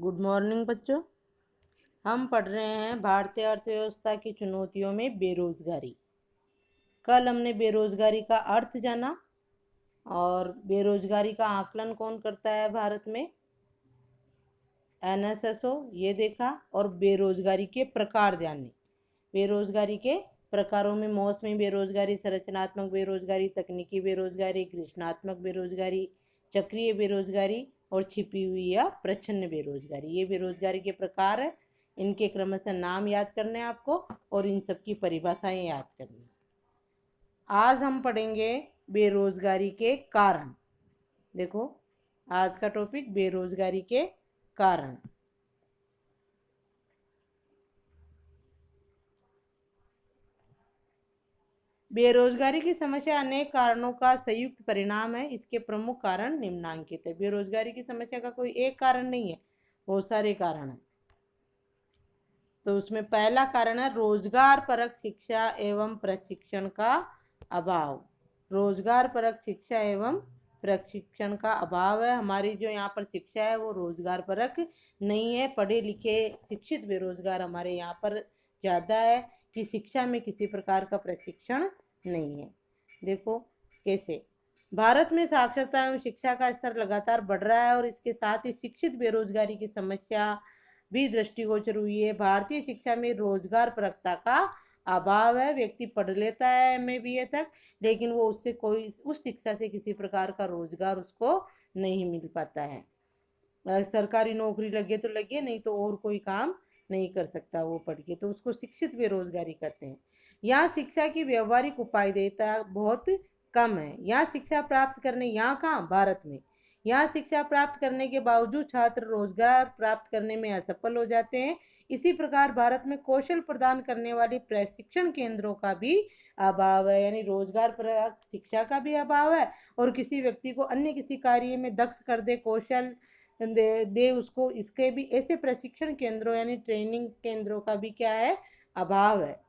Good morning बच्चों। हम पढ़ रहे हैं भारतीय अर्थव्यवस्था की चुनौतियों में बेरोजगारी। कल हमने बेरोजगारी का अर्थ जाना और बेरोजगारी का आकलन कौन करता है भारत में, एनएसएसओ, ये देखा। और बेरोजगारी के प्रकार जाने। बेरोजगारी के प्रकारों में मौसमी बेरोजगारी, संरचनात्मक बेरोजगारी, तकनीकी बेरोजगारी, घृणात्मक बेरोजगारी, चक्रीय बेरोजगारी और छिपी हुई या प्रच्छन्न बेरोजगारी, ये बेरोजगारी के प्रकार है। इनके क्रमशः नाम याद करने हैं आपको और इन सब की परिभाषाएं याद करनी। आज हम पढ़ेंगे बेरोजगारी के कारण। देखो, आज का टॉपिक बेरोजगारी के कारण। बेरोजगारी की समस्या अनेक कारणों का संयुक्त परिणाम है। इसके प्रमुख कारण निम्नलिखित है। बेरोजगारी की समस्या का कोई एक कारण नहीं है, बहुत सारे कारण हैं। तो उसमें पहला कारण है रोजगार परक शिक्षा एवं प्रशिक्षण का अभाव। रोजगार परक शिक्षा एवं प्रशिक्षण का अभाव है। हमारी जो यहाँ पर शिक्षा है वो रोजगार परक नहीं है। पढ़े लिखे शिक्षित बेरोजगार हमारे यहाँ पर ज़्यादा है कि शिक्षा में किसी प्रकार का प्रशिक्षण नहीं है। देखो कैसे भारत में साक्षरता एवं शिक्षा का स्तर लगातार बढ़ रहा है और इसके साथ ही शिक्षित बेरोजगारी की समस्या भी दृष्टिगोचर हुई है। भारतीय शिक्षा में रोजगार परकता का अभाव है। व्यक्ति पढ़ लेता है एमए बीए तक, लेकिन वो उससे कोई उस शिक्षा से किसी प्रकार का रोजगार उसको नहीं मिल पाता है। सरकारी नौकरी लगे तो लगे, नहीं तो और कोई काम नहीं कर सकता वो पढ़ के, तो उसको शिक्षित बेरोजगारी कहते हैं। यहाँ शिक्षा की व्यवहारिक उपादेयता बहुत कम है। यहाँ शिक्षा प्राप्त करने, यहाँ कहाँ, भारत में, यहाँ शिक्षा प्राप्त करने के बावजूद छात्र रोजगार प्राप्त करने में असफल हो जाते हैं। इसी प्रकार भारत में कौशल प्रदान करने वाली प्रशिक्षण केंद्रों का भी अभाव है, यानी रोजगार प्राप्त शिक्षा का भी अभाव है और किसी व्यक्ति को अन्य किसी कार्य में दक्ष कर दे, कौशल दे उसको, इसके भी ऐसे प्रशिक्षण केंद्रों यानी ट्रेनिंग केंद्रों का भी क्या है, अभाव है।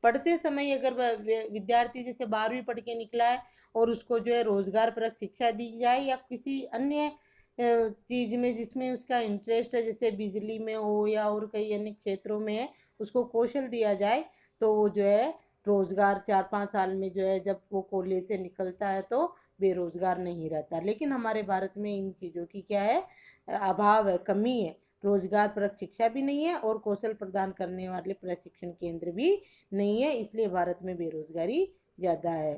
पढ़ते समय अगर विद्यार्थी जैसे 12वीं पढ़ के निकला है और उसको जो है रोजगार परक शिक्षा दी जाए या किसी अन्य चीज में जिसमें उसका इंटरेस्ट है, जैसे बिजली में हो या और कई अन्य क्षेत्रों में है, उसको कौशल दिया जाए तो वो जो है रोजगार 4-5 साल में जो है जब वो कॉलेज से निकलता है तो बेरोजगार नहीं रहता। लेकिन हमारे भारत में इन चीज़ों की क्या है, अभाव है, कमी है। रोजगार परक शिक्षा भी नहीं है और कौशल प्रदान करने वाले प्रशिक्षण केंद्र भी नहीं है, इसलिए भारत में बेरोजगारी ज़्यादा है।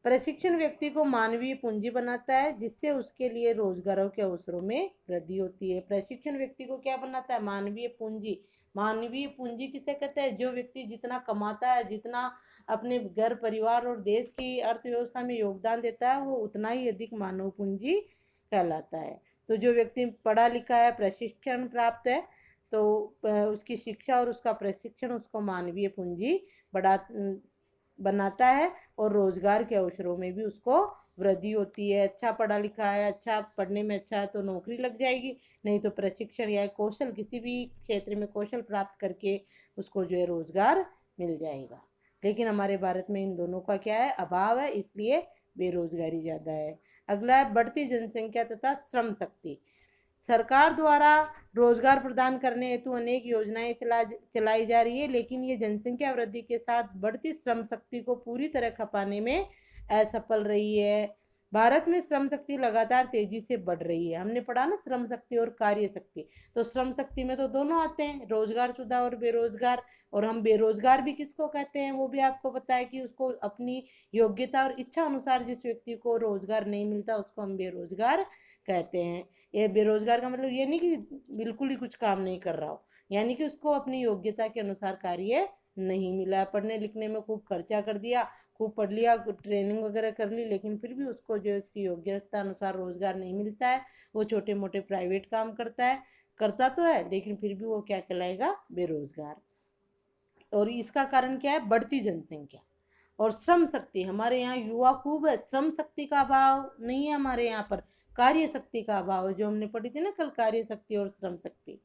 प्रशिक्षण व्यक्ति को मानवीय पूंजी बनाता है जिससे उसके लिए रोजगारों के अवसरों में वृद्धि होती है। प्रशिक्षण व्यक्ति को क्या बनाता है, मानवीय पूंजी। मानवीय पूंजी किसे कहते हैं, जो व्यक्ति जितना कमाता है, जितना अपने घर परिवार और देश की अर्थव्यवस्था में योगदान देता है, वो उतना ही अधिक मानव पूंजी कहलाता है। तो जो व्यक्ति पढ़ा लिखा है, प्रशिक्षण प्राप्त है, तो उसकी शिक्षा और उसका प्रशिक्षण उसको मानवीय पूंजी बढ़ा बनाता है और रोजगार के अवसरों में भी उसको वृद्धि होती है। अच्छा पढ़ा लिखा है, अच्छा पढ़ने में अच्छा है तो नौकरी लग जाएगी, नहीं तो प्रशिक्षण या कौशल, किसी भी क्षेत्र में कौशल प्राप्त करके उसको जो है रोजगार मिल जाएगा। लेकिन हमारे भारत में इन दोनों का क्या है, अभाव है, इसलिए बेरोजगारी ज़्यादा है। अगला है बढ़ती जनसंख्या तथा श्रम शक्ति। सरकार द्वारा रोजगार प्रदान करने हेतु अनेक योजनाएं चलाई जा रही है, लेकिन ये जनसंख्या वृद्धि के साथ बढ़ती श्रम शक्ति को पूरी तरह खपाने में असफल रही है। भारत में श्रम शक्ति लगातार तेजी से बढ़ रही है। हमने पढ़ा ना श्रम शक्ति और कार्य शक्ति, तो श्रम शक्ति में तो दोनों आते हैं, रोजगार शुदा और बेरोजगार। और हम बेरोजगार भी किसको कहते हैं वो भी आपको पता है कि उसको अपनी योग्यता और इच्छा अनुसार जिस व्यक्ति को रोजगार नहीं मिलता उसको हम बेरोजगार कहते हैं। ये बेरोजगार का मतलब ये नहीं कि बिल्कुल ही कुछ काम नहीं कर रहा हो, यानी कि उसको अपनी योग्यता के अनुसार कार्य नहीं मिला। पढ़ने लिखने में खूब खर्चा कर दिया, खूब पढ़ लिया, ट्रेनिंग वगैरह कर ली, लेकिन फिर भी उसको जो उसकी योग्यता अनुसार रोजगार नहीं मिलता है। वो छोटे मोटे प्राइवेट काम करता तो है, लेकिन फिर भी वो क्या कहलाएगा, बेरोजगार। और इसका कारण क्या है, बढ़ती जनसंख्या और श्रम शक्ति। हमारे यहाँ युवा खूब है, श्रम शक्ति का अभाव नहीं है हमारे यहाँ पर, कार्य शक्ति का अभाव है, जो हमने पढ़ी थी ना कल, कार्य शक्ति और श्रम शक्ति।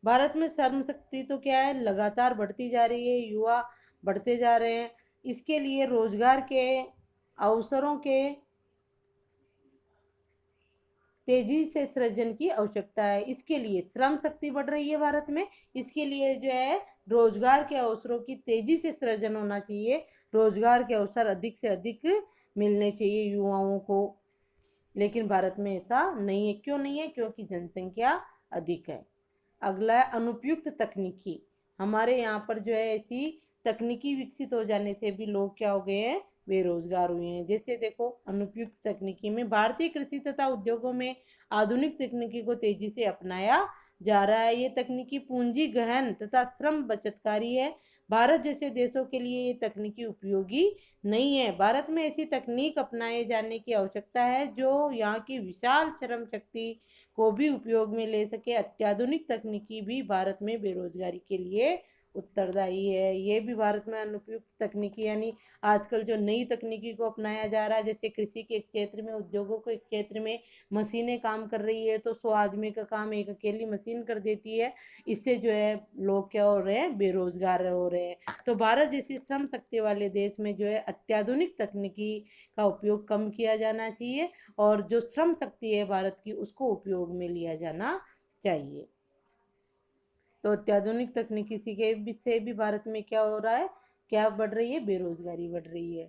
भारत में श्रम शक्ति तो क्या है, लगातार बढ़ती जा रही है, युवा बढ़ते जा रहे हैं। इसके लिए रोजगार के अवसरों के तेजी से सृजन की आवश्यकता है। इसके लिए श्रम शक्ति बढ़ रही है भारत में, इसके लिए जो है रोजगार के अवसरों की तेजी से सृजन होना चाहिए, रोजगार के अवसर अधिक से अधिक मिलने चाहिए युवाओं को। लेकिन भारत में ऐसा नहीं है। क्यों नहीं है? क्योंकि जनसंख्या अधिक है। अगला है अनुपयुक्त तकनीकी। हमारे यहाँ पर जो है ऐसी तकनीकी विकसित हो जाने से भी लोग क्या हो गए हैं? बेरोजगार हुए हैं। जैसे देखो, अनुपयुक्त तकनीकी में भारतीय कृषि तथा उद्योगों में आधुनिक तकनीकी को तेजी से अपनाया जा रहा है। ये तकनीकी पूंजी गहन तथा श्रम बचतकारी है। भारत जैसे देशों के लिए ये तकनीकी उपयोगी नहीं है। भारत में ऐसी तकनीक अपनाए जाने की आवश्यकता है जो यहाँ की विशाल श्रम शक्ति को भी उपयोग में ले सके। अत्याधुनिक तकनीकी भी भारत में बेरोजगारी के लिए उत्तरदायी है। ये भी भारत में अनुपयुक्त तकनीकी यानी आजकल जो नई तकनीकी को अपनाया जा रहा है, जैसे कृषि के क्षेत्र में, उद्योगों के क्षेत्र में मशीनें काम कर रही है तो 100 आदमी का काम एक अकेली मशीन कर देती है। इससे जो है लोग क्या हो रहे हैं? बेरोजगार हो रहे हैं। तो भारत जैसी श्रम शक्ति वाले देश में जो है अत्याधुनिक तकनीकी का उपयोग कम किया जाना चाहिए और जो श्रम शक्ति है भारत की उसको उपयोग में लिया जाना चाहिए। तो अत्याधुनिक तकनीकी से भी भारत में क्या हो रहा है? क्या बढ़ रही है? बेरोजगारी बढ़ रही है।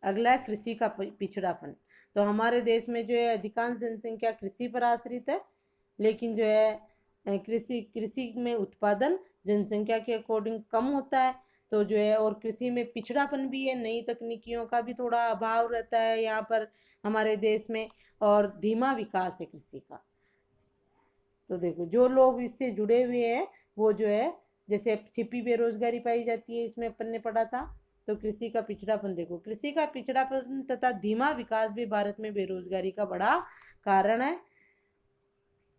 अगला है कृषि का पिछड़ापन। तो हमारे देश में जो है अधिकांश जनसंख्या कृषि पर आश्रित है, लेकिन जो है कृषि में उत्पादन जनसंख्या के अकॉर्डिंग कम होता है। तो जो है और कृषि में पिछड़ापन भी है, नई तकनीकियों का भी थोड़ा अभाव रहता है यहाँ पर हमारे देश में, और धीमा विकास है कृषि का। तो देखो, जो लोग इससे जुड़े हुए हैं वो जो है, जैसे छिपी बेरोजगारी पाई जाती है, इसमें अपन ने पढ़ा था। तो कृषि का पिछड़ापन, देखो कृषि का पिछड़ापन तथा धीमा विकास भी भारत में बेरोजगारी का बड़ा कारण है।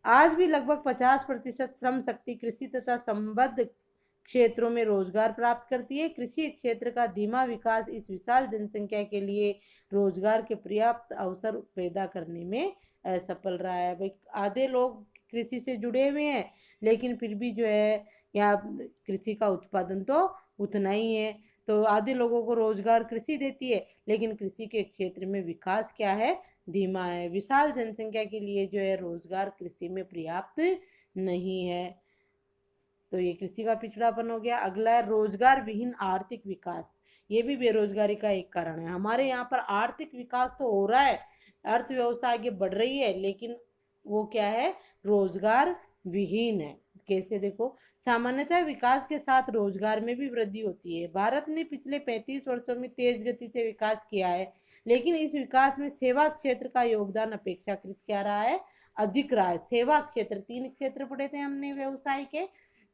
आज भी लगभग 50% श्रम शक्ति कृषि तथा संबद्ध क्षेत्रों में रोजगार प्राप्त करती है। कृषि क्षेत्र का धीमा विकास इस विशाल जनसंख्या के लिए रोजगार के पर्याप्त अवसर पैदा करने में असफल रहा है। भाई, आधे लोग कृषि से जुड़े हुए हैं, लेकिन फिर भी जो है यहाँ कृषि का उत्पादन तो उतना ही है। तो आधे लोगों को रोजगार कृषि देती है, लेकिन कृषि के क्षेत्र में विकास क्या है? धीमा है। विशाल जनसंख्या के लिए जो है रोजगार कृषि में पर्याप्त नहीं है। तो ये कृषि का पिछड़ापन हो गया। अगला है रोजगार विहीन आर्थिक विकास। ये भी बेरोजगारी का एक कारण है। हमारे यहाँ पर आर्थिक विकास तो हो रहा है, अर्थव्यवस्था आगे बढ़ रही है, लेकिन वो क्या है? रोजगार विहीन है। कैसे? देखो, सामान्यतः विकास के साथ रोजगार में भी वृद्धि होती है। भारत ने पिछले 35 वर्षों में तेज गति से विकास किया है, लेकिन इस विकास में सेवा क्षेत्र का योगदान अपेक्षाकृत क्या रहा है? अधिक रहा है। सेवा क्षेत्र, 3 क्षेत्र पढ़े थे हमने व्यवसाय के।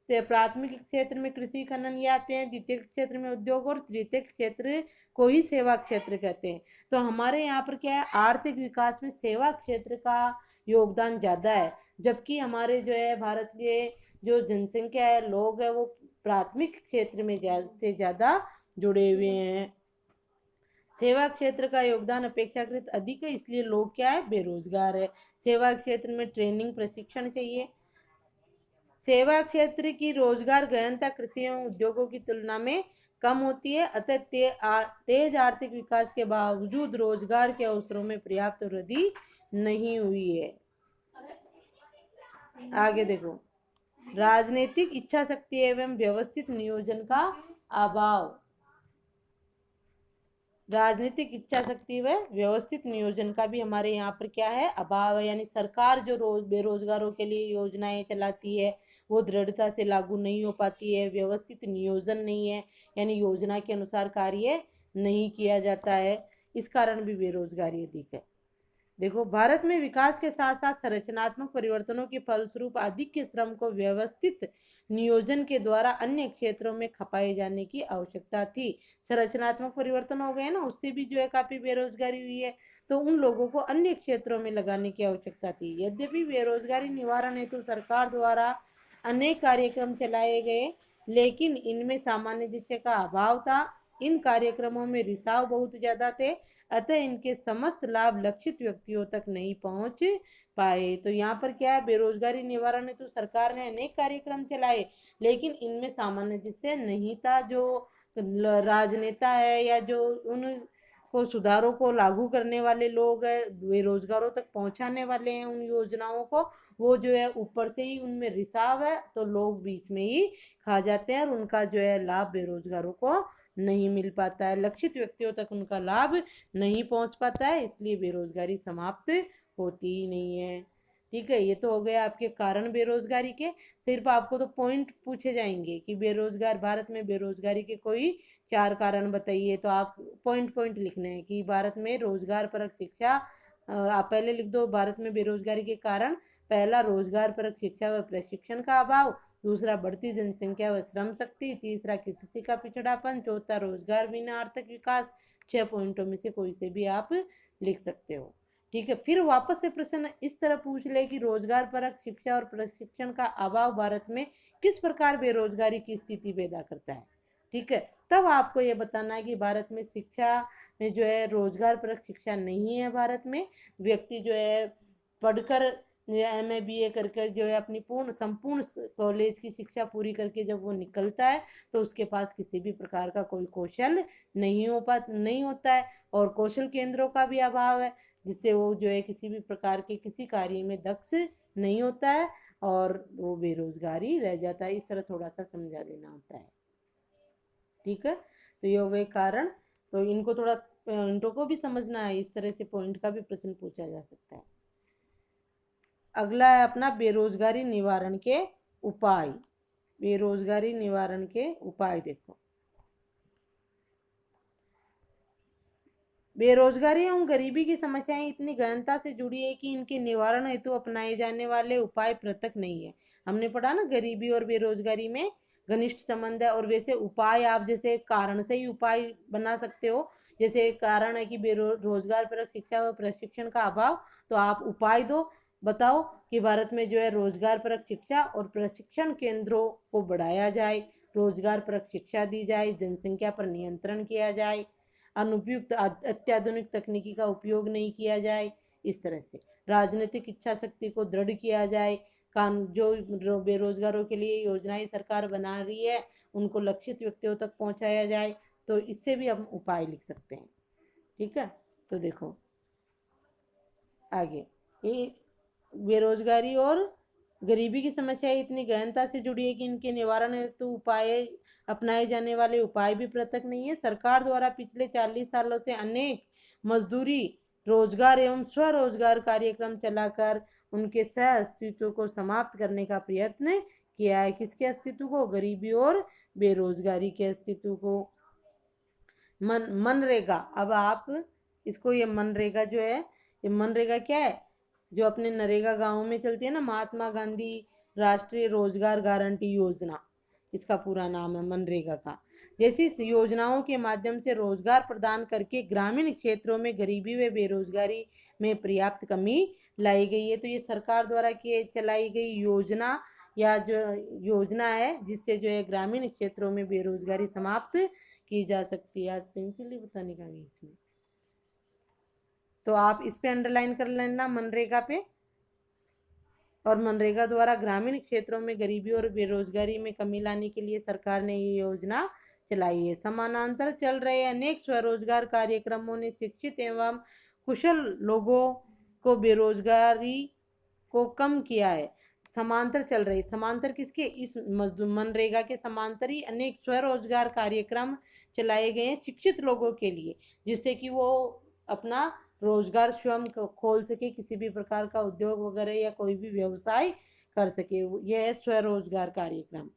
प्राथमिक क्षेत्र में कृषि खनन ये आते हैं, द्वितीय क्षेत्र में उद्योग, और तृतीय क्षेत्र को ही सेवा क्षेत्र कहते हैं। तो हमारे यहाँ पर क्या है? आर्थिक विकास में सेवा क्षेत्र का योगदान ज्यादा है, जबकि हमारे जो है भारत के जो जनसंख्या है, लोग है, वो प्राथमिक क्षेत्र में से ज्यादा जुड़े हुए हैं। सेवा क्षेत्र का योगदान अपेक्षाकृत अधिक है, इसलिए लोग क्या है? बेरोजगार है। सेवा क्षेत्र में ट्रेनिंग, प्रशिक्षण चाहिए। सेवा क्षेत्र की रोजगार गहनता कृषि एवं उद्योगों की तुलना में कम होती है, अतः तेज आर्थिक विकास के बावजूद रोजगार के अवसरों में पर्याप्त वृद्धि नहीं हुई है। आगे देखो, राजनीतिक इच्छा शक्ति एवं व्यवस्थित नियोजन का अभाव। राजनीतिक इच्छा शक्ति व व्यवस्थित नियोजन का भी हमारे यहाँ पर क्या है? अभाव है। यानी सरकार जो बेरोजगारों के लिए योजनाएं चलाती है वो दृढ़ता से लागू नहीं हो पाती है, व्यवस्थित नियोजन नहीं है, यानी योजना के अनुसार कार्य नहीं किया जाता है। इस कारण भी बेरोजगारी अधिक है। देखो, भारत में विकास के साथ साथ संरचनात्मक परिवर्तनों के फलस्वरूप अधिक के श्रम को व्यवस्थित नियोजन के द्वारा अन्य क्षेत्रों में खपाए जाने की आवश्यकता थी। संरचनात्मक परिवर्तन हो गए ना, उससे भी जो है काफी बेरोजगारी हुई है, तो उन लोगों को अन्य क्षेत्रों में लगाने की आवश्यकता थी। यद्यपि बेरोजगारी निवारण हेतु सरकार द्वारा अनेक कार्यक्रम चलाए गए, लेकिन इनमें सामान्य दृश्य का अभाव था। इन कार्यक्रमों में रिसाव बहुत ज्यादा थे, अतः इनके समस्त लाभ लक्षित व्यक्तियों तक नहीं पहुंच पाए। तो यहाँ पर क्या है? बेरोजगारी निवारण हेतु सरकार ने अनेक कार्यक्रम चलाए, लेकिन इनमें सामान्य दृश्य नहीं था। जो राजनेता है या जो उन को सुधारों को लागू करने वाले लोग हैं, बेरोजगारों तक पहुंचाने वाले हैं उन योजनाओं को, वो जो है ऊपर से ही उनमें रिसाव है, तो लोग बीच में ही खा जाते हैं और उनका जो है लाभ बेरोजगारों को नहीं मिल पाता है, लक्षित व्यक्तियों तक उनका लाभ नहीं पहुंच पाता है, इसलिए बेरोजगारी समाप्त होती ही नहीं है। ठीक है, ये तो हो गया आपके कारण बेरोजगारी के। सिर्फ आपको तो पॉइंट पूछे जाएंगे कि बेरोजगार, भारत में बेरोजगारी के कोई 4 कारण बताइए, तो आप पॉइंट पॉइंट लिखने हैं कि भारत में रोजगार परक शिक्षा। आप पहले लिख दो भारत में बेरोजगारी के कारण। पहला, रोजगार परक शिक्षा व प्रशिक्षण का अभाव। दूसरा, बढ़ती जनसंख्या व श्रम शक्ति। तीसरा, कृषि का पिछड़ापन। चौथा, रोजगार बिना आर्थिक विकास। 6 पॉइंटों में से कोई से भी आप लिख सकते हो। ठीक है, फिर वापस से प्रश्न इस तरह पूछ ले कि रोजगार परक शिक्षा और प्रशिक्षण का अभाव भारत में किस प्रकार बेरोजगारी की स्थिति पैदा करता है। ठीक है, तब आपको ये बताना है कि भारत में शिक्षा में जो है रोजगार परक शिक्षा नहीं है। भारत में व्यक्ति जो है पढ़कर MA BA करके जो है अपनी पूर्ण संपूर्ण कॉलेज की शिक्षा पूरी करके जब वो निकलता है तो उसके पास किसी भी प्रकार का कोई कौशल नहीं होता है, और कौशल केंद्रों का भी अभाव है, जिससे वो जो है किसी भी प्रकार के किसी कार्य में दक्ष नहीं होता है और वो बेरोजगारी रह जाता है। इस तरह थोड़ा सा समझा देना होता है। ठीक है, तो ये हो गए कारण। तो इनको थोड़ा पॉइंटों को भी समझना है, इस तरह से पॉइंट का भी प्रश्न पूछा जा सकता है। अगला है अपना बेरोजगारी निवारण के उपाय। बेरोजगारी निवारण के उपाय देखो, बेरोजगारी एवं गरीबी की समस्याएं इतनी गहनता से जुड़ी है कि इनके निवारण हेतु अपनाए जाने वाले उपाय पृथक नहीं है। हमने पढ़ा ना, गरीबी और बेरोजगारी में घनिष्ठ संबंध है, और वैसे उपाय आप जैसे कारण से ही उपाय बना सकते हो। जैसे कारण है कि बेरोजगार परक शिक्षा व प्रशिक्षण का अभाव, तो आप उपाय दो, बताओ कि भारत में जो है रोजगार परक शिक्षा और प्रशिक्षण केंद्रों को बढ़ाया जाए, रोजगार परक शिक्षा दी जाए, जनसंख्या पर नियंत्रण किया जाए, अनुपयुक्त अत्याधुनिक तकनीकी का उपयोग नहीं किया जाए, इस तरह से राजनीतिक इच्छा शक्ति को दृढ़ किया जाए, जो बेरोजगारों के लिए योजनाएं सरकार बना रही है उनको लक्षित व्यक्तियों तक पहुंचाया जाए, तो इससे भी हम उपाय लिख सकते हैं। ठीक है, तो देखो आगे, ये बेरोजगारी और गरीबी की समस्या इतनी गहनता से जुड़ी है कि इनके निवारण हेतु उपाय अपनाए जाने वाले उपाय भी पृथक नहीं है। सरकार द्वारा पिछले 40 सालों से अनेक मजदूरी, रोजगार एवं स्वरोजगार कार्यक्रम चलाकर उनके सह अस्तित्व को समाप्त करने का प्रयत्न किया है। किसके अस्तित्व को? गरीबी और बेरोजगारी के अस्तित्व को। मनरेगा, अब आप इसको, ये मनरेगा जो है, ये मनरेगा क्या है? जो अपने नरेगा गांव में चलती है ना, महात्मा गांधी राष्ट्रीय रोजगार गारंटी योजना, इसका पूरा नाम है मनरेगा का। जैसी योजनाओं के माध्यम से रोजगार प्रदान करके ग्रामीण क्षेत्रों में गरीबी व बेरोजगारी में पर्याप्त कमी लाई गई है। तो ये सरकार द्वारा चलाई गई योजना या जो योजना है जिससे जो है ग्रामीण क्षेत्रों में बेरोजगारी समाप्त की जा सकती है। आज पेंसिल ही बताने का है इसमें, तो आप इस पे अंडरलाइन कर लेना मनरेगा पे। और मनरेगा द्वारा ग्रामीण क्षेत्रों में गरीबी और बेरोजगारी में कमी लाने के लिए सरकार ने ये योजना चलाई है। समानांतर चल रहे अनेक स्वरोजगार कार्यक्रमों ने शिक्षित एवं कुशल लोगों को बेरोजगारी को कम किया है। समांतर चल रही, समांतर किसके? इस मनरेगा के समांतर ही अनेक स्वरोजगार कार्यक्रम चलाए गए हैं शिक्षित लोगों के लिए, जिससे कि वो अपना रोजगार स्वयं खोल सके, किसी भी प्रकार का उद्योग वगैरह या कोई भी व्यवसाय कर सके। यह है स्वरोजगार कार्यक्रम।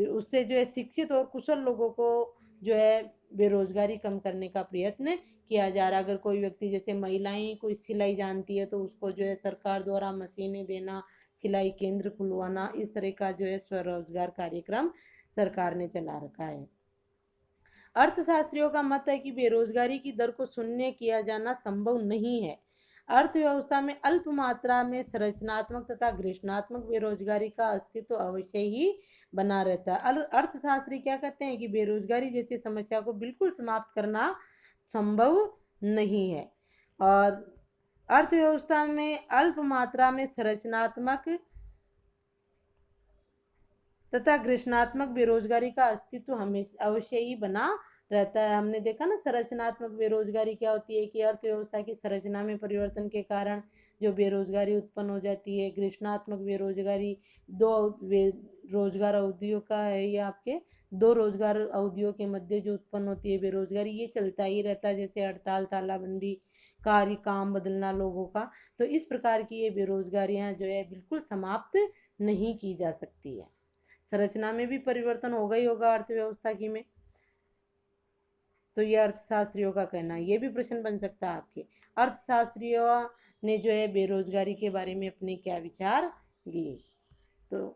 उससे जो है शिक्षित और कुशल लोगों को जो है बेरोजगारी कम करने का प्रयत्न किया जा रहा है। अगर कोई व्यक्ति, जैसे महिलाएं कोई सिलाई जानती है, तो उसको जो है सरकार द्वारा मशीनें देना, सिलाई केंद्र खुलवाना, इस तरह का जो है स्वरोजगार कार्यक्रम सरकार ने चला रखा है। अर्थशास्त्रियों का मत है कि बेरोजगारी की दर को शून्य किया जाना संभव नहीं है। अर्थव्यवस्था में अल्प मात्रा में संरचनात्मक तथा घृणात्मक बेरोजगारी का अस्तित्व अवश्य ही बना रहता है। अर्थशास्त्री क्या कहते हैं कि बेरोजगारी जैसी समस्या को बिल्कुल समाप्त करना संभव नहीं है, और अर्थव्यवस्था में अल्प मात्रा में संरचनात्मक तथा घृणात्मक बेरोजगारी का अस्तित्व हमेशा अवश्य ही बना रहता है। हमने देखा ना संरचनात्मक बेरोजगारी क्या होती है कि अर्थव्यवस्था की संरचना में परिवर्तन के कारण जो बेरोजगारी उत्पन्न हो जाती है। घृणात्मक बेरोजगारी दो रोजगार अवधियों का है, ये आपके दो रोजगार अवधियों के मध्य जो उत्पन्न होती है बेरोजगारी, ये चलता ही रहता है, जैसे हड़ताल, तालाबंदी, कार्य, काम बदलना लोगों का। तो इस प्रकार की ये बेरोजगारियां जो है बिल्कुल समाप्त नहीं की जा सकती है। संरचना में भी परिवर्तन होगा ही होगा अर्थव्यवस्था की में। तो ये अर्थशास्त्रियों का कहना है। ये भी प्रश्न बन सकता है आपके, अर्थशास्त्रियों ने जो है बेरोजगारी के बारे में अपने क्या विचार दिए। तो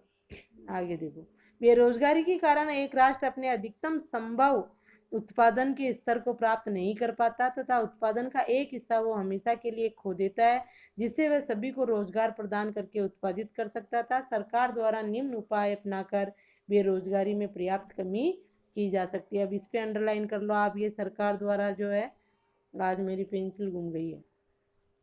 आगे देखो, बेरोजगारी के कारण एक राष्ट्र अपने अधिकतम संभव उत्पादन के स्तर को प्राप्त नहीं कर पाता तथा उत्पादन का एक हिस्सा वो हमेशा के लिए खो देता है, जिससे वह सभी को रोजगार प्रदान करके उत्पादित कर सकता था। सरकार द्वारा निम्न उपाय अपनाकर बेरोजगारी में पर्याप्त कमी की जा सकती है। अब इस पे अंडरलाइन कर लो आप, ये सरकार द्वारा जो है, आज मेरी पेंसिल गुम गई है।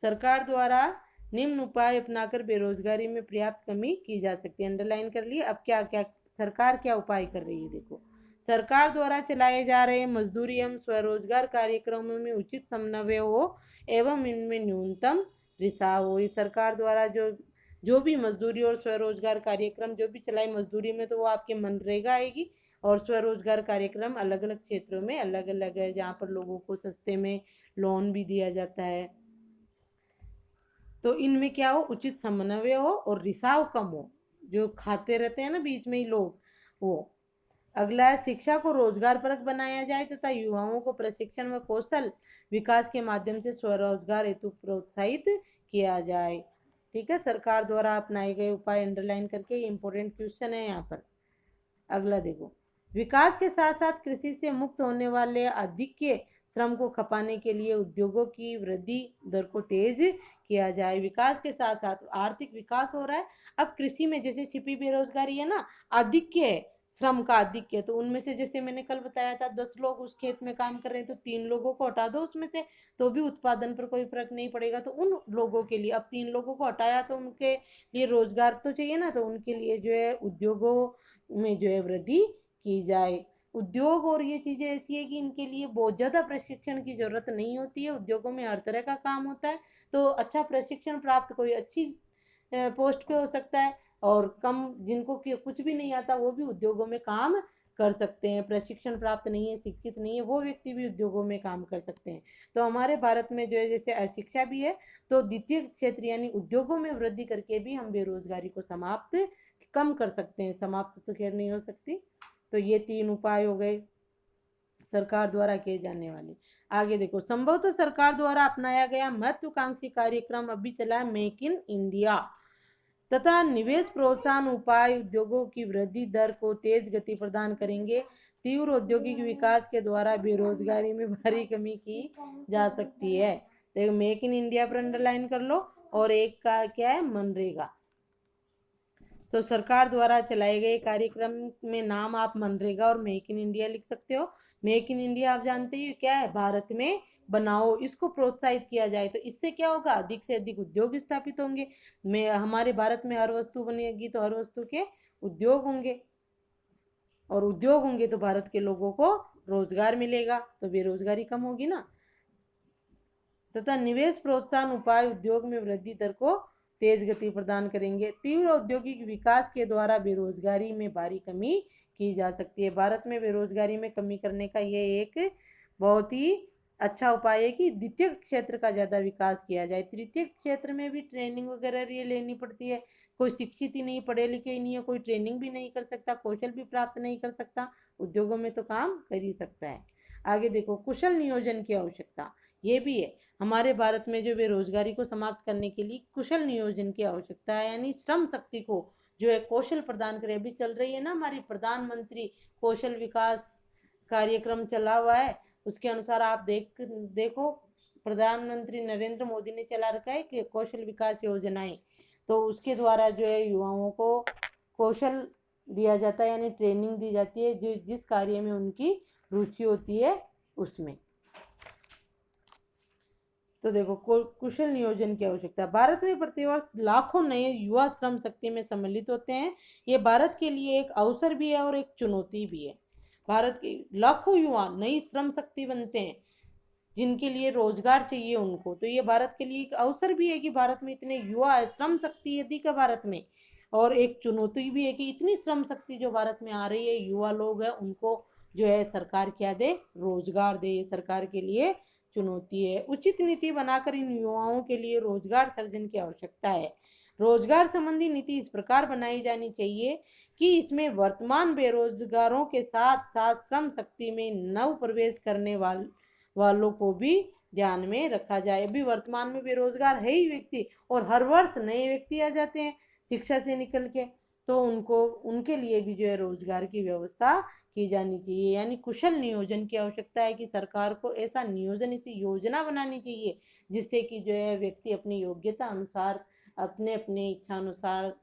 सरकार द्वारा निम्न उपाय अपनाकर बेरोजगारी में पर्याप्त कमी की जा सकती है, अंडरलाइन कर लिए। अब क्या क्या सरकार क्या उपाय कर रही है देखो, सरकार द्वारा चलाए जा रहे मजदूरी एवं स्वरोजगार कार्यक्रमों में उचित समन्वय हो एवं इनमें न्यूनतम रिसाव हो। सरकार द्वारा जो भी मजदूरी और स्वरोजगार कार्यक्रम जो भी चलाए, मजदूरी में तो वो आपके मनरेगा आएगी, और स्वरोजगार कार्यक्रम अलग अलग क्षेत्रों में अलग अलग है, जहाँ पर लोगों को सस्ते में लोन भी दिया जाता है। तो इनमें क्या हो, उचित समन्वय हो और रिसाव कम हो, जो खाते रहते हैं ना बीच में ही लोग, वो। अगला है, शिक्षा को रोजगार परक बनाया जाए तथा युवाओं को प्रशिक्षण व कौशल विकास के माध्यम से स्वरोजगार हेतु प्रोत्साहित किया जाए। ठीक है, सरकार द्वारा अपनाए गए उपाय अंडरलाइन करके, ये इंपॉर्टेंट क्वेश्चन है यहाँ पर। अगला देखो, विकास के साथ साथ कृषि से मुक्त होने वाले अधिक के श्रम को खपाने के लिए उद्योगों की वृद्धि दर को तेज किया जाए। विकास के साथ साथ आर्थिक विकास हो रहा है, अब कृषि में जैसे छिपी बेरोजगारी है ना, अधिक्य है, श्रम का अधिक्य, तो उनमें से जैसे मैंने कल बताया था 10 लोग उस खेत में काम कर रहे हैं, तो 3 लोगों को हटा दो उसमें से, तो भी उत्पादन पर कोई फर्क नहीं पड़ेगा। तो उन लोगों के लिए, अब 3 लोगों को हटाया तो उनके लिए रोजगार तो चाहिए ना, तो उनके लिए जो है उद्योगों में जो है वृद्धि की जाए। उद्योग और ये चीज़ें ऐसी है कि इनके लिए बहुत ज़्यादा प्रशिक्षण की जरूरत नहीं होती है, उद्योगों में हर तरह का काम होता है, तो अच्छा प्रशिक्षण प्राप्त कोई अच्छी पोस्ट पे हो सकता है, और कम जिनको कुछ भी नहीं आता वो भी उद्योगों में काम कर सकते हैं। प्रशिक्षण प्राप्त नहीं है, शिक्षित नहीं है, वो व्यक्ति भी उद्योगों में काम कर सकते हैं। तो हमारे भारत में जो है जैसे अशिक्षा भी है, तो द्वितीय क्षेत्र यानी उद्योगों में वृद्धि करके भी हम बेरोजगारी को समाप्त कम कर सकते हैं। समाप्त तो खैर नहीं हो सकती। तो ये 3 उपाय हो गए सरकार द्वारा किए जाने वाले। आगे देखो, संभवतः सरकार द्वारा अपनाया गया महत्वाकांक्षी कार्यक्रम अभी चला है मेक इन इंडिया तथा निवेश प्रोत्साहन उपाय उद्योगों की वृद्धि दर को तेज गति प्रदान करेंगे। तीव्र औद्योगिक विकास के द्वारा बेरोजगारी में भारी कमी की जा सकती है। तो मेक इन इंडिया पर अंडरलाइन कर लो, और एक का क्या है, मनरेगा। तो सरकार द्वारा चलाए गए कार्यक्रम में नाम आप मनरेगा और मेक इन इंडिया लिख सकते हो। मेक इन इंडिया आप जानते ही क्या है, भारत में बनाओ, इसको प्रोत्साहित किया जाए तो इससे क्या होगा, अधिक से अधिक उद्योग स्थापित होंगे। में हमारे भारत में हर वस्तु बनेगी तो हर वस्तु के उद्योग होंगे, और उद्योग होंगे तो भारत के लोगों को रोजगार मिलेगा, तो बेरोजगारी कम होगी ना। तथा निवेश प्रोत्साहन उपाय उद्योग में वृद्धि दर को तेज गति प्रदान करेंगे। तीव्र औद्योगिक विकास के द्वारा बेरोजगारी में भारी कमी की जा सकती है। भारत में बेरोजगारी में कमी करने का ये एक बहुत ही अच्छा उपाय है कि द्वितीय क्षेत्र का ज़्यादा विकास किया जाए। तृतीय क्षेत्र में भी ट्रेनिंग वगैरह ये लेनी पड़ती है, कोई शिक्षित ही नहीं, पढ़े लिखे ही नहीं है, कोई ट्रेनिंग भी नहीं कर सकता, कौशल भी प्राप्त नहीं कर सकता, उद्योगों में तो काम कर ही सकता है। आगे देखो, कुशल नियोजन की आवश्यकता, ये भी है। हमारे भारत में जो बेरोजगारी को समाप्त करने के लिए कुशल नियोजन की आवश्यकता है, यानी श्रम शक्ति को जो है कौशल प्रदान करे। अभी चल रही है ना हमारी प्रधानमंत्री कौशल विकास कार्यक्रम चला हुआ है, उसके अनुसार आप देखो प्रधानमंत्री नरेंद्र मोदी ने चला रखा है कि कौशल विकास योजनाएं, तो उसके द्वारा जो है युवाओं को कौशल दिया जाता है, यानी ट्रेनिंग दी जाती है जिस कार्य में उनकी रुचि होती है उसमें। तो देखो, कुशल नियोजन की आवश्यकता। भारत में प्रतिवर्ष लाखों नए युवा श्रम शक्ति में सम्मिलित होते हैं। ये भारत के लिए एक अवसर भी है और एक चुनौती भी है। भारत के लाखों युवा नई श्रम शक्ति बनते हैं जिनके लिए रोजगार चाहिए उनको। तो ये भारत के लिए एक अवसर भी है कि भारत में इतने युवा है, श्रम शक्ति अधिक है भारत में। और एक चुनौती भी है कि इतनी श्रम शक्ति जो भारत में आ रही है, युवा लोग है, उनको जो है सरकार क्या दे, रोजगार दे। ये सरकार के लिए चुनौती है। उचित नीति बनाकर इन युवाओं के लिए रोजगार सृजन की आवश्यकता है। रोजगार संबंधी नीति इस प्रकार बनाई जानी चाहिए कि इसमें वर्तमान बेरोजगारों के साथ साथ श्रम शक्ति में नव प्रवेश करने वालों को भी ध्यान में रखा जाए। अभी वर्तमान में बेरोजगार है ही व्यक्ति, और हर वर्ष नए व्यक्ति आ जाते हैं शिक्षा से निकल के, तो उनके लिए भी जो है रोजगार की व्यवस्था की जानी चाहिए। यानी कुशल नियोजन की आवश्यकता है कि सरकार को ऐसा नियोजन, ऐसी योजना बनानी चाहिए जिससे कि जो है व्यक्ति अपनी योग्यता अनुसार, अपने अपने इच्छा अनुसार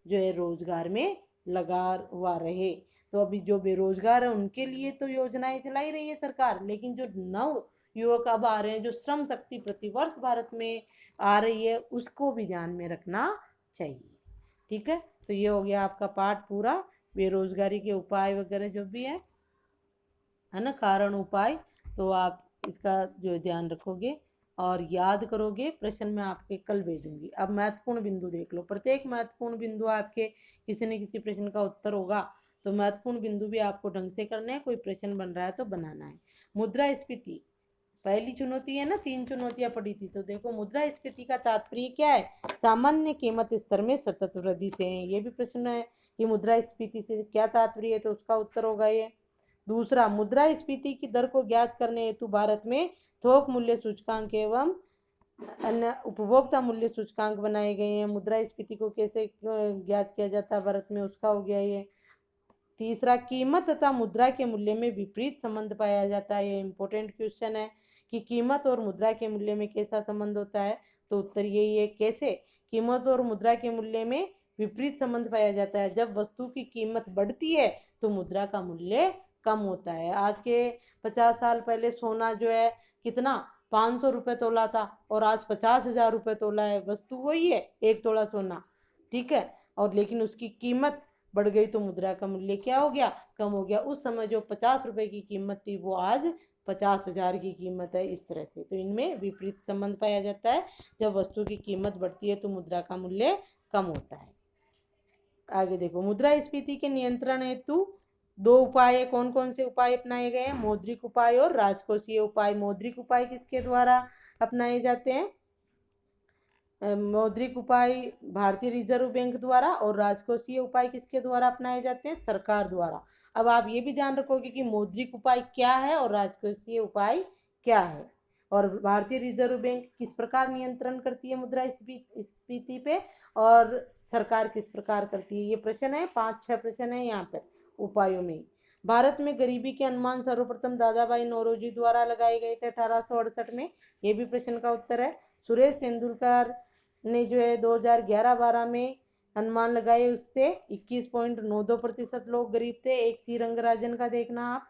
जो है रोजगार में लगा हुआ रहे। तो अभी जो बेरोजगार है उनके लिए तो योजनाएं चलाई रही है सरकार, लेकिन जो नव युवक अब आ रहे हैं, जो श्रम शक्ति प्रतिवर्ष भारत में आ रही है, उसको भी ध्यान में रखना चाहिए। ठीक है, तो ये हो गया आपका पाठ पूरा, बेरोजगारी के उपाय वगैरह जो भी है ना, कारण उपाय। तो आप इसका जो ध्यान रखोगे और याद करोगे। प्रश्न में आपके कल भेजूंगी। अब महत्वपूर्ण बिंदु देख लो। प्रत्येक महत्वपूर्ण बिंदु आपके किसी न किसी प्रश्न का उत्तर होगा, तो महत्वपूर्ण बिंदु भी आपको ढंग से करना है। कोई प्रश्न बन रहा है तो बनाना है। मुद्रास्फीति पहली चुनौती है ना, 3 चुनौतियां पड़ी थी। तो देखो, मुद्रास्फीति का तात्पर्य क्या है? सामान्य कीमत स्तर में सतत वृद्धि से है। ये भी प्रश्न है कि मुद्रास्फीति से क्या तात्पर्य है, तो उसका उत्तर होगा ये। दूसरा, मुद्रास्फीति की दर को ज्ञात करने हेतु भारत में थोक मूल्य सूचकांक एवं अन्य उपभोक्ता मूल्य सूचकांक बनाए गए हैं। मुद्रास्फीति को कैसे ज्ञात किया जाता है भारत में, उसका हो गया ये। तीसरा, कीमत तथा मुद्रा के मूल्य में विपरीत संबंध पाया जाता है। ये इंपॉर्टेंट क्वेश्चन है कि कीमत और मुद्रा के मूल्य में कैसा संबंध होता है, तो उत्तर यही है। कैसे? कीमत और मुद्रा के मूल्य में विपरीत संबंध पाया जाता है। जब वस्तु की कीमत बढ़ती है तो मुद्रा का मूल्य कम होता है। आज के 50 साल पहले सोना जो है कितना, 500 रुपये तोला था, और आज 50,000 रुपये तोला है। वस्तु वही है, 1 तोला सोना, ठीक है, और लेकिन उसकी कीमत बढ़ गई तो मुद्रा का मूल्य क्या हो गया, कम हो गया। उस समय जो 50 रुपए की कीमत थी वो आज 50,000 की कीमत है। इस तरह से तो इनमें विपरीत संबंध पाया जाता है। जब वस्तु की कीमत बढ़ती है तो मुद्रा का मूल्य कम होता है। आगे देखो, मुद्रास्फीति के नियंत्रण हेतु 2 उपाय, कौन कौन से उपाय अपनाए गए हैं? मौद्रिक उपाय और राजकोषीय उपाय। मौद्रिक उपाय किसके द्वारा अपनाए जाते हैं? मौद्रिक उपाय भारतीय रिजर्व बैंक द्वारा, और राजकोषीय उपाय किसके द्वारा अपनाए जाते हैं? सरकार द्वारा। अब आप ये भी ध्यान रखोगे कि मौद्रिक उपाय क्या है और राजकोषीय उपाय क्या है, और भारतीय रिजर्व बैंक किस प्रकार नियंत्रण करती है मुद्रास्फीति पे, और सरकार किस प्रकार करती है। ये प्रश्न है, 5-6 प्रश्न है यहाँ पर उपायों में। भारत में गरीबी के अनुमान सर्वप्रथम दादा भाई नौरोजी द्वारा लगाए गए थे 1868 में। ये भी प्रश्न का उत्तर है। सुरेश तेंदुलकर ने जो है 2011-12 में अनुमान लगाए, उससे 21.92% लोग गरीब थे। एक सी रंगराजन का देखना आप।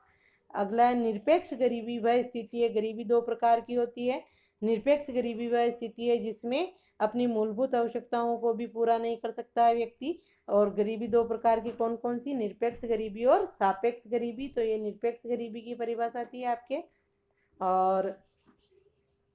अगला है निरपेक्ष गरीबी, वह स्थिति है, गरीबी 2 प्रकार की होती है। निरपेक्ष गरीबी वह स्थिति है जिसमें अपनी मूलभूत आवश्यकताओं को भी पूरा नहीं कर सकता है व्यक्ति। और गरीबी 2 प्रकार की कौन कौन सी? निरपेक्ष गरीबी और सापेक्ष गरीबी। तो ये निरपेक्ष गरीबी की परिभाषा थी आपके। और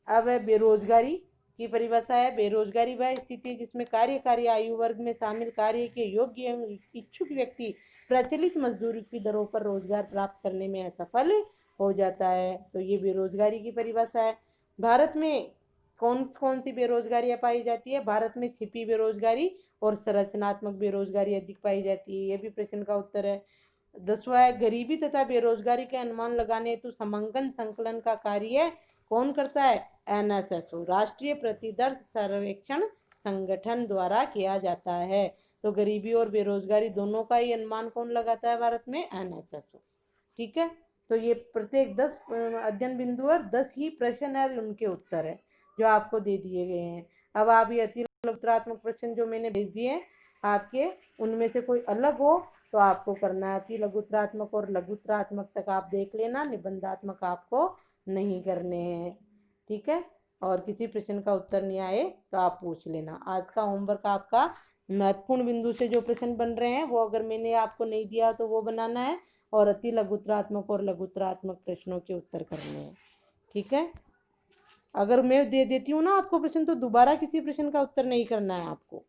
अब है बेरोजगारी की परिभाषा है। बेरोजगारी वह स्थिति जिसमें कार्यकारी आयु वर्ग में शामिल कार्य के योग्य एवं इच्छुक व्यक्ति प्रचलित मजदूरी की दरों पर रोजगार प्राप्त करने में असफल हो जाता है। तो ये बेरोजगारी की परिभाषा है। भारत में कौन कौन सी बेरोजगारियां पाई जाती है? भारत में छिपी बेरोजगारी और संरचनात्मक बेरोजगारी अधिक पाई जाती है। ये भी प्रश्न का उत्तर है। 10वां है गरीबी तथा बेरोजगारी के अनुमान लगाने हेतु समंकन संकलन का कार्य कौन करता है? एनएसएसओ, राष्ट्रीय प्रतिदर्श सर्वेक्षण संगठन द्वारा किया जाता है। तो गरीबी और बेरोजगारी दोनों का ही अनुमान कौन लगाता है भारत में? एनएसएसओ। ठीक है, तो ये प्रत्येक 10 अध्ययन बिंदु और 10 ही प्रश्न है, उनके उत्तर है जो आपको दे दिए गए हैं। अब आप ये अति लघुत्रात्मक प्रश्न जो मैंने भेज दिए आपके, उनमें से कोई अलग हो तो आपको करना है। अति लघुत्रात्मक और लघुत्रात्मक तक आप देख लेना, निबंधात्मक आपको नहीं करने हैं। ठीक है, और किसी प्रश्न का उत्तर नहीं आए तो आप पूछ लेना। आज का होमवर्क आपका महत्वपूर्ण बिंदु से जो प्रश्न बन रहे हैं वो अगर मैंने आपको नहीं दिया तो वो बनाना है, और अति लघुतरात्मक और लघुतरात्मक प्रश्नों के उत्तर करने हैं। ठीक है, अगर मैं दे देती हूँ ना आपको प्रश्न तो दोबारा किसी प्रश्न का उत्तर नहीं करना है आपको।